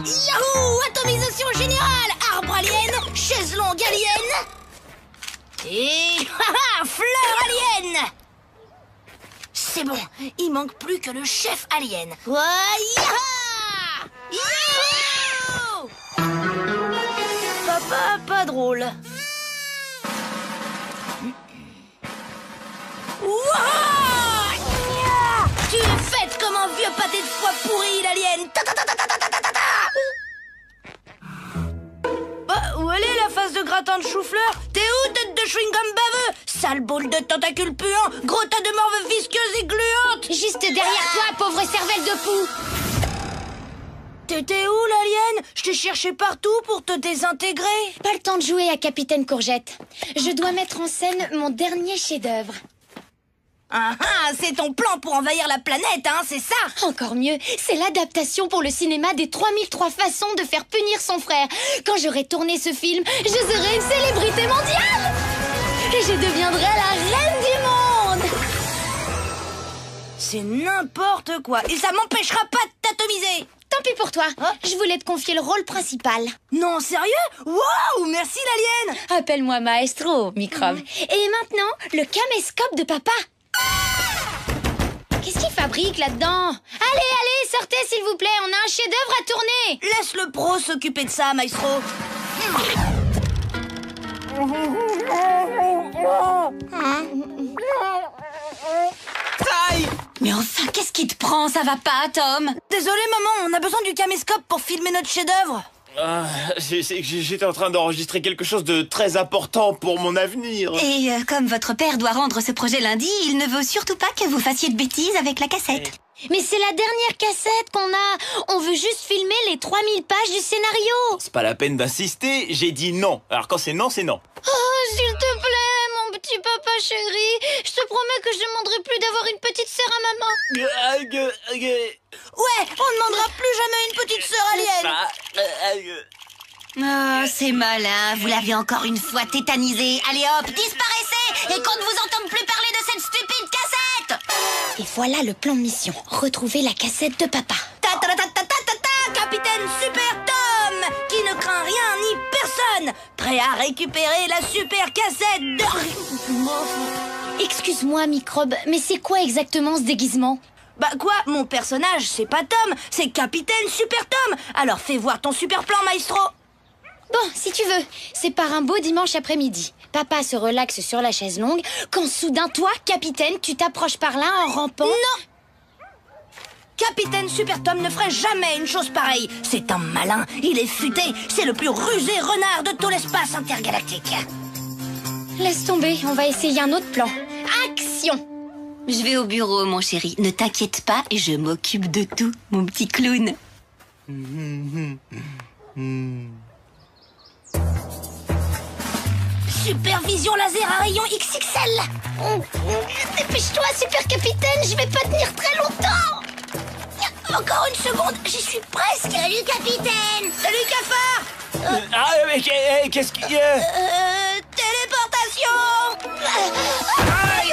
Yahoo! Atomisation générale! Arbre alien, chaise longue alien et fleur alien! C'est bon, il manque plus que le chef alien. Yaha! Yahoo! Papa, pas drôle. Wouah! Tu es faite comme un vieux pâté de foie pourri, l'alien. Bah, où elle est la face de gratin de chou-fleur? T'es où, tête de chewing-gum baveux? Sale boule de tentacules puants, gros tas de morve visqueuse et gluante. Juste derrière toi, pauvre cervelle de poux. T'étais où, l'alien? Je t'ai cherché partout pour te désintégrer. Pas le temps de jouer à Capitaine Courgette. Je dois mettre en scène mon dernier chef-d'œuvre. Ah ah, c'est ton plan pour envahir la planète, hein, c'est ça? Encore mieux, c'est l'adaptation pour le cinéma des 3003 façons de faire punir son frère. Quand j'aurai tourné ce film, je serai une célébrité mondiale. Et je deviendrai la reine du monde. C'est n'importe quoi, et ça m'empêchera pas de t'atomiser. Tant pis pour toi, je voulais te confier le rôle principal. Non, sérieux? Waouh, merci l'alien. Appelle-moi Maestro, microbe. Et maintenant, le caméscope de papa. Qu'est-ce qu'il fabrique là-dedans? Allez, sortez s'il vous plaît, on a un chef-d'œuvre à tourner. Laisse le pro s'occuper de ça, Maestro. Aïe! Mais enfin, qu'est-ce qui te prend? Ça va pas, Tom? Désolé, maman, on a besoin du caméscope pour filmer notre chef-d'œuvre. J'étais en train d'enregistrer quelque chose de très important pour mon avenir. Et comme votre père doit rendre ce projet lundi, il ne veut surtout pas que vous fassiez de bêtises avec la cassette. Mais c'est la dernière cassette qu'on a. On veut juste filmer les 3000 pages du scénario. C'est pas la peine d'insister, j'ai dit non. Alors quand c'est non, c'est non. Oh, s'il te plaît, mon petit papa chéri. Je te promets que je demanderai plus d'avoir une petite sœur à maman. Ouais, on demandera plus jamais une petite sœur alien. Oh, c'est malin, vous l'avez encore une fois tétanisé. Allez hop, disparaissez et qu'on ne vous entende plus parler de cette stupide cassette. Et voilà le plan de mission. Retrouver la cassette de papa. Capitaine Super Tom, qui ne craint rien ni personne, prêt à récupérer la super cassette de... Excuse-moi, microbe, mais c'est quoi exactement ce déguisement? Bah quoi, mon personnage, c'est pas Tom, c'est Capitaine Super Tom. Alors fais voir ton super plan, Maestro. Bon, si tu veux, c'est par un beau dimanche après-midi. Papa se relaxe sur la chaise longue, quand soudain, toi, capitaine, tu t'approches par là en rampant... Non! Capitaine Super Tom ne ferait jamais une chose pareille. C'est un malin, il est futé, c'est le plus rusé renard de tout l'espace intergalactique. Laisse tomber, on va essayer un autre plan. Action! Je vais au bureau, mon chéri. Ne t'inquiète pas, je m'occupe de tout, mon petit clown. Supervision laser à rayon XXL. Dépêche-toi, super capitaine, je vais pas tenir très longtemps. Encore une seconde, j'y suis presque. Salut, capitaine. Salut, cafard. Mais qu'est-ce qu'il y a? Téléportation. Aïe.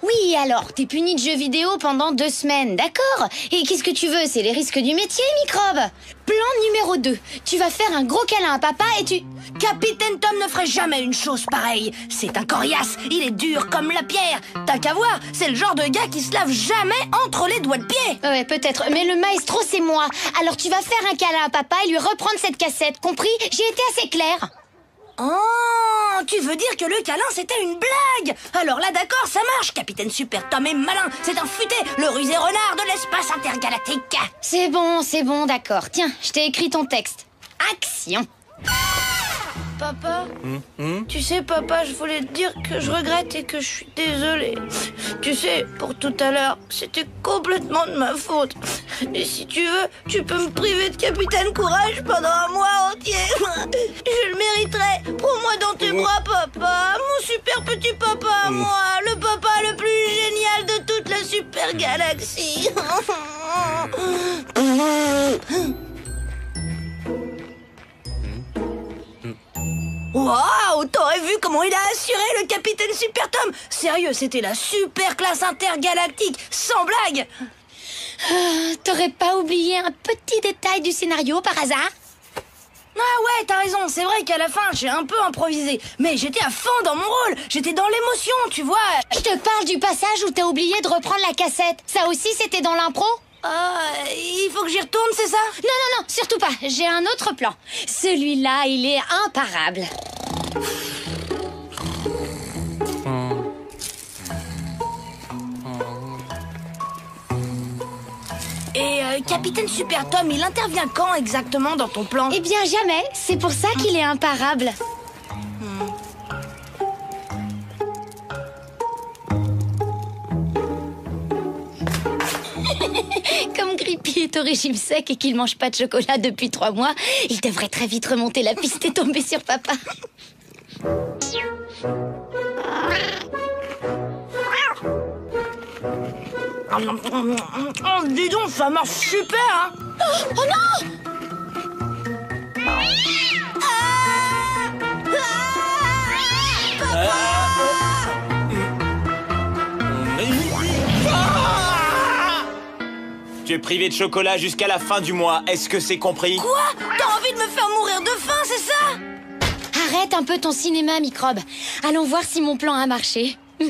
Oui, alors, t'es puni de jeux vidéo pendant 2 semaines, d'accord? Et qu'est-ce que tu veux? C'est les risques du métier, microbe. Plan numéro 2. Tu vas faire un gros câlin à papa et tu... Capitaine Tom ne ferait jamais une chose pareille. C'est un coriace, il est dur comme la pierre. T'as qu'à voir, c'est le genre de gars qui se lave jamais entre les doigts de pied. Ouais, peut-être, mais le maestro, c'est moi. Alors tu vas faire un câlin à papa et lui reprendre cette cassette, compris? J'ai été assez claire. Oh, tu veux dire que le câlin, c'était une blague? Alors là, d'accord, ça marche. Capitaine Super Tom est malin. C'est un futé, le rusé renard de l'espace intergalactique. C'est bon, d'accord. Tiens, je t'ai écrit ton texte. Action! Papa, tu sais, papa, je voulais te dire que je regrette et que je suis désolée. Tu sais, pour tout à l'heure, c'était complètement de ma faute. Et si tu veux, tu peux me priver de Capitaine Courage pendant un mois entier. Je le mériterai. Prends-moi dans tes bras, papa. Mon super petit papa à moi. Le papa le plus génial de toute la super galaxie. Waouh, t'aurais vu comment il a assuré le capitaine Super Tom. Sérieux, c'était la super classe intergalactique, sans blague. T'aurais pas oublié un petit détail du scénario par hasard? Ah ouais, t'as raison, c'est vrai qu'à la fin, j'ai un peu improvisé. Mais j'étais à fond dans mon rôle, j'étais dans l'émotion, tu vois. Je te parle du passage où t'as oublié de reprendre la cassette. Ça aussi, c'était dans l'impro? Il faut que j'y retourne, c'est ça? Non, surtout pas. J'ai un autre plan. Celui-là, il est imparable. Et Capitaine Super Tom, il intervient quand exactement dans ton plan? Eh bien, jamais. C'est pour ça qu'il est imparable. Comme Grippy est au régime sec et qu'il mange pas de chocolat depuis 3 mois, il devrait très vite remonter la piste et tomber sur papa. Oh, dis donc, ça marche super, hein. Oh non! Tu es privé de chocolat jusqu'à la fin du mois, est-ce que c'est compris? Quoi? T'as envie de me faire mourir de faim, c'est ça? Arrête un peu ton cinéma, microbe. Allons voir si mon plan a marché. Ouais!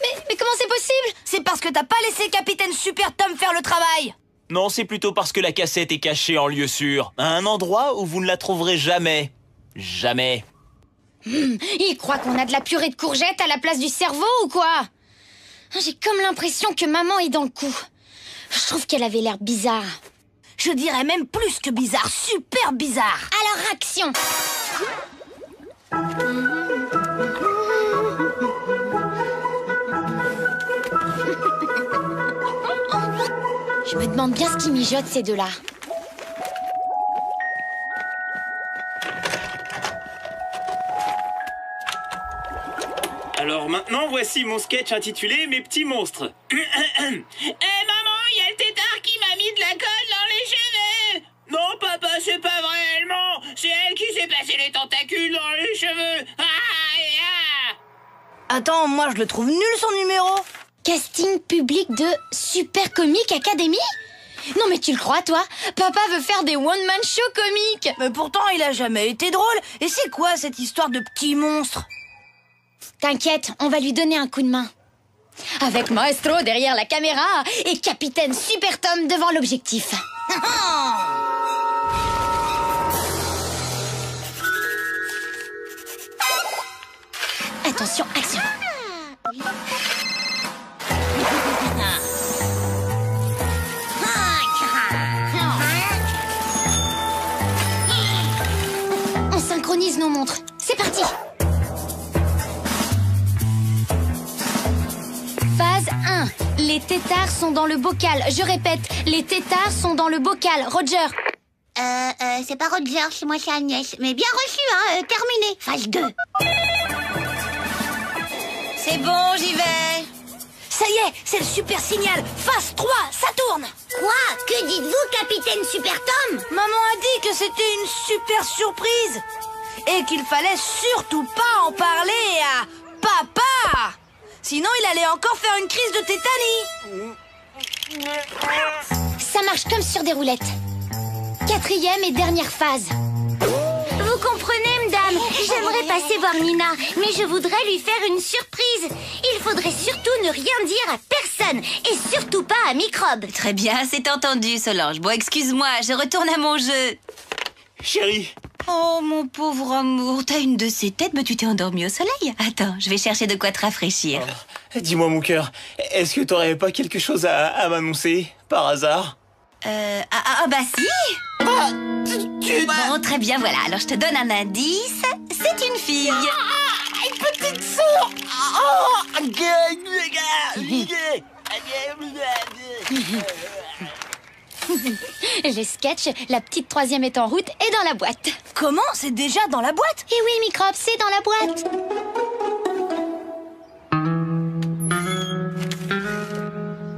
Mais comment c'est possible? C'est parce que t'as pas laissé Capitaine Super Tom faire le travail. Non, c'est plutôt parce que la cassette est cachée en lieu sûr, à un endroit où vous ne la trouverez jamais. Jamais. Il croit qu'on a de la purée de courgettes à la place du cerveau ou quoi? J'ai comme l'impression que maman est dans le coup. Je trouve qu'elle avait l'air bizarre. Je dirais même plus que bizarre, super bizarre. Alors action! Je me demande bien ce qui mijote ces deux-là. Alors maintenant, voici mon sketch intitulé Mes petits monstres. Eh maman, il y a le tétard qui m'a mis de la colle dans les cheveux. Non papa, c'est pas vrai, elle ment. C'est elle qui s'est passé les tentacules dans les cheveux. Attends, moi je le trouve nul son numéro. Casting public de Super Comic Academy? Non mais tu le crois toi? Papa veut faire des one-man show comiques. Mais pourtant il a jamais été drôle. Et c'est quoi cette histoire de petits monstres? T'inquiète, on va lui donner un coup de main. Avec Maestro derrière la caméra et Capitaine Super Tom devant l'objectif. Attention, action. On synchronise nos montres. C'est parti. Phase 1. Les tétards sont dans le bocal. Je répète, les tétards sont dans le bocal. Roger. C'est pas Roger, c'est moi, c'est Agnès. Mais bien reçu, hein, terminé. Phase 2. C'est bon, j'y vais. Ça y est, c'est le super signal. Phase 3, ça tourne. Quoi? Que dites-vous, Capitaine Super Tom? Maman a dit que c'était une super surprise. Et qu'il fallait surtout pas en parler à papa. Sinon, il allait encore faire une crise de tétanie. Ça marche comme sur des roulettes. 4e et dernière phase. Vous comprenez, madame? J'aimerais passer voir Nina, mais je voudrais lui faire une surprise. Il faudrait surtout ne rien dire à personne, et surtout pas à Microbe. Très bien, c'est entendu, Solange. Bon, excuse-moi, je retourne à mon jeu. Chérie. Oh, mon pauvre amour, t'as une de ces têtes, mais tu t'es endormi au soleil. Attends, je vais chercher de quoi te rafraîchir. Dis-moi mon cœur, est-ce que t'aurais pas quelque chose à m'annoncer, par hasard? Bah si. Tu Bon, très bien, voilà. Alors je te donne un indice. C'est une fille. Une petite sœur. Les sketchs, la petite troisième est en route et dans la boîte. Comment? C'est déjà dans la boîte? Et oui, Microbe, c'est dans la boîte.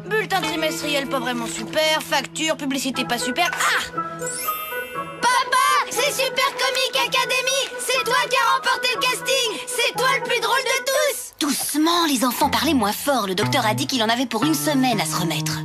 Bulletin trimestriel pas vraiment super, facture, publicité pas super. Ah! Papa! C'est Super Comic Academy! C'est toi qui as remporté le casting! C'est toi le plus drôle de tous! Doucement, les enfants, parlez moins fort. Le docteur a dit qu'il en avait pour une semaine à se remettre.